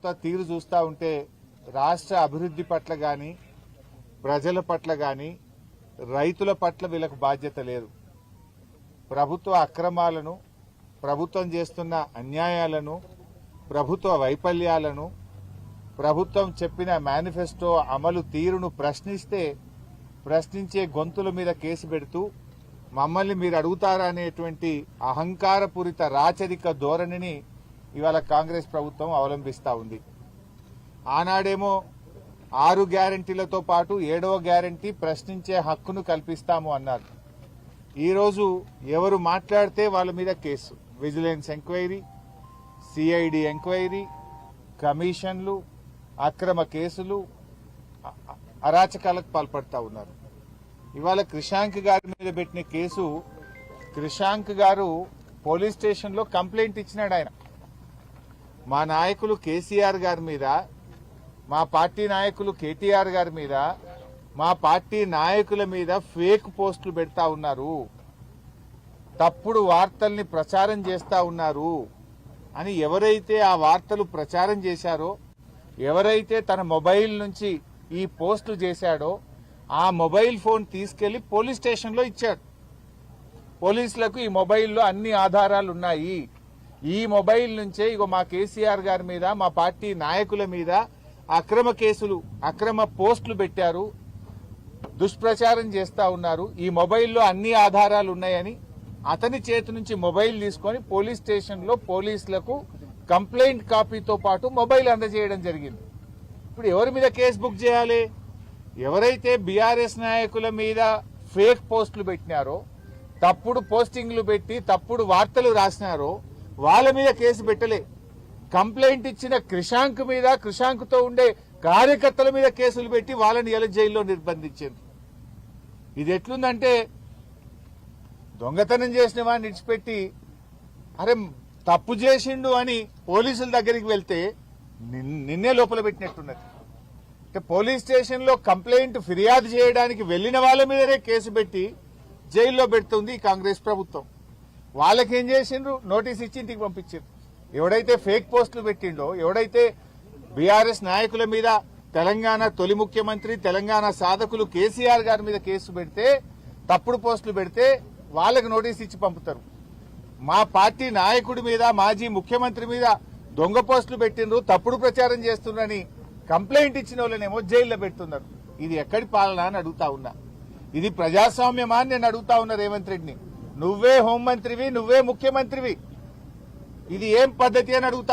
ప్రభుత్వ తీరు చూస్తూ ఉంటే రాష్ట్ర అభివృద్ధి పట్ల గాని ప్రజల పట్ల గాని రైతుల పట్ల వీళ్ళకు బాధ్యత లేదు. ప్రభుత్వ అక్రమాలను, ప్రభుత్వం చేస్తున్న అన్యాయాలను, ప్రభుత్వ వైఫల్యాలను, ప్రభుత్వం చెప్పిన మేనిఫెస్టో అమలు తీరును ప్రశ్నించే గొంతుల మీద కేసు పెడుతూ మమ్మల్ని మీరు అడుగుతారా అనేటువంటి అహంకారపూరిత రాచరిక ధోరణిని ఇవాళ కాంగ్రెస్ ప్రభుత్వం అవలంబిస్తా ఉంది. ఆనాడేమో 6 గ్యారంటీలతో పాటు 7వ గ్యారంటీ ప్రశ్నించే హక్కును కల్పిస్తాము అన్నారు. ఈరోజు ఎవరు మాట్లాడితే వాళ్ళ మీద case, vigilance enquiry, CID enquiry, కమిషన్లు, అక్రమ కేసులు, అరాచకాలకు పాల్పడతా ఉన్నారు. ఇవాళ క్రిషాంక్ గారి మీద పెట్టిన కేసు, క్రిషాంక్ గారు పోలీస్ స్టేషన్లో కంప్లైంట్ ఇచ్చినాడు. ఆయన మా నాయకులు కేసీఆర్ గారి మీద, మా పార్టీ నాయకులు కేటీఆర్ గారి మీద, మా పార్టీ నాయకుల మీద ఫేక్ పోస్టులు పెడతా ఉన్నారు, తప్పుడు వార్తల్ని ప్రచారం చేస్తా ఉన్నారు అని ఎవరైతే ఆ వార్తలు ప్రచారం చేశారో, ఎవరైతే తన మొబైల్ నుంచి ఈ పోస్టులు చేశాడో ఆ మొబైల్ ఫోన్ తీసుకెళ్లి పోలీస్ స్టేషన్లో ఇచ్చాడు. పోలీసులకు ఈ మొబైల్లో అన్ని ఆధారాలు ఉన్నాయి, ఈ మొబైల్ నుంచే ఇగో మా కేసీఆర్ గారి మీద, మా పార్టీ నాయకుల మీద అక్రమ కేసులు, అక్రమ పోస్టులు పెట్టారు, దుష్ప్రచారం చేస్తా ఉన్నారు, ఈ మొబైల్లో అన్ని ఆధారాలు ఉన్నాయని అతని చేతి నుంచి మొబైల్ తీసుకొని పోలీస్ స్టేషన్లో పోలీసులకు కంప్లైంట్ కాపీతో పాటు మొబైల్ అందజేయడం జరిగింది. ఇప్పుడు ఎవరి మీద కేసు బుక్ చేయాలి? ఎవరైతే బీఆర్ఎస్ నాయకుల మీద ఫేక్ పోస్టులు పెట్టినారో, తప్పుడు పోస్టింగ్లు పెట్టి తప్పుడు వార్తలు రాసినారో వాళ్ళ మీద కేసు పెట్టలే. కంప్లైంట్ ఇచ్చిన క్రిషాంక్ మీద, క్రిషాంక్ తో ఉండే కార్యకర్తల మీద కేసులు పెట్టి వాళ్ళని ఎలా జైల్లో నిర్బంధించింది. ఇది ఎట్లుందంటే, దొంగతనం చేసిన వాడిని విడిచిపెట్టి అరే తప్పు చేసిండు అని పోలీసుల దగ్గరికి వెళ్తే నిన్నే లోపల పెట్టినట్టున్నది. అంటే పోలీస్ స్టేషన్ లో కంప్లైంట్ ఫిర్యాదు చేయడానికి వెళ్లిన వాళ్ళ మీదనే కేసు పెట్టి జైల్లో పెడుతుంది ఈ కాంగ్రెస్ ప్రభుత్వం. వాళ్ళకేం చేసిండ్రు? నోటీస్ ఇచ్చి ఇంటికి పంపించారు. ఎవడైతే ఫేక్ పోస్టులు పెట్టిండో, ఎవడైతే బీఆర్ఎస్ నాయకుల మీద, తెలంగాణ తొలి ముఖ్యమంత్రి, తెలంగాణ సాధకులు కేసీఆర్ గారి మీద కేసు పెడితే, తప్పుడు పోస్టులు పెడితే వాళ్ళకి నోటీస్ ఇచ్చి పంపుతారు. మా పార్టీ నాయకుడి మీద, మాజీ ముఖ్యమంత్రి మీద దొంగ పోస్టులు పెట్టిండ్రు, తప్పుడు ప్రచారం చేస్తున్నారని కంప్లైంట్ ఇచ్చిన వాళ్ళనేమో జైల్లో పెడుతున్నారు. ఇది ఎక్కడి పాలన అని అడుగుతా ఉన్నా. ఇది ప్రజాస్వామ్యమా అని నేను అడుగుతా ఉన్నా రేవంత్ రెడ్డిని. నువ్వే హోంమంత్రివి, నువ్వే ముఖ్యమంత్రివి, ఇది ఏం పద్ధతి అని అడుగుతా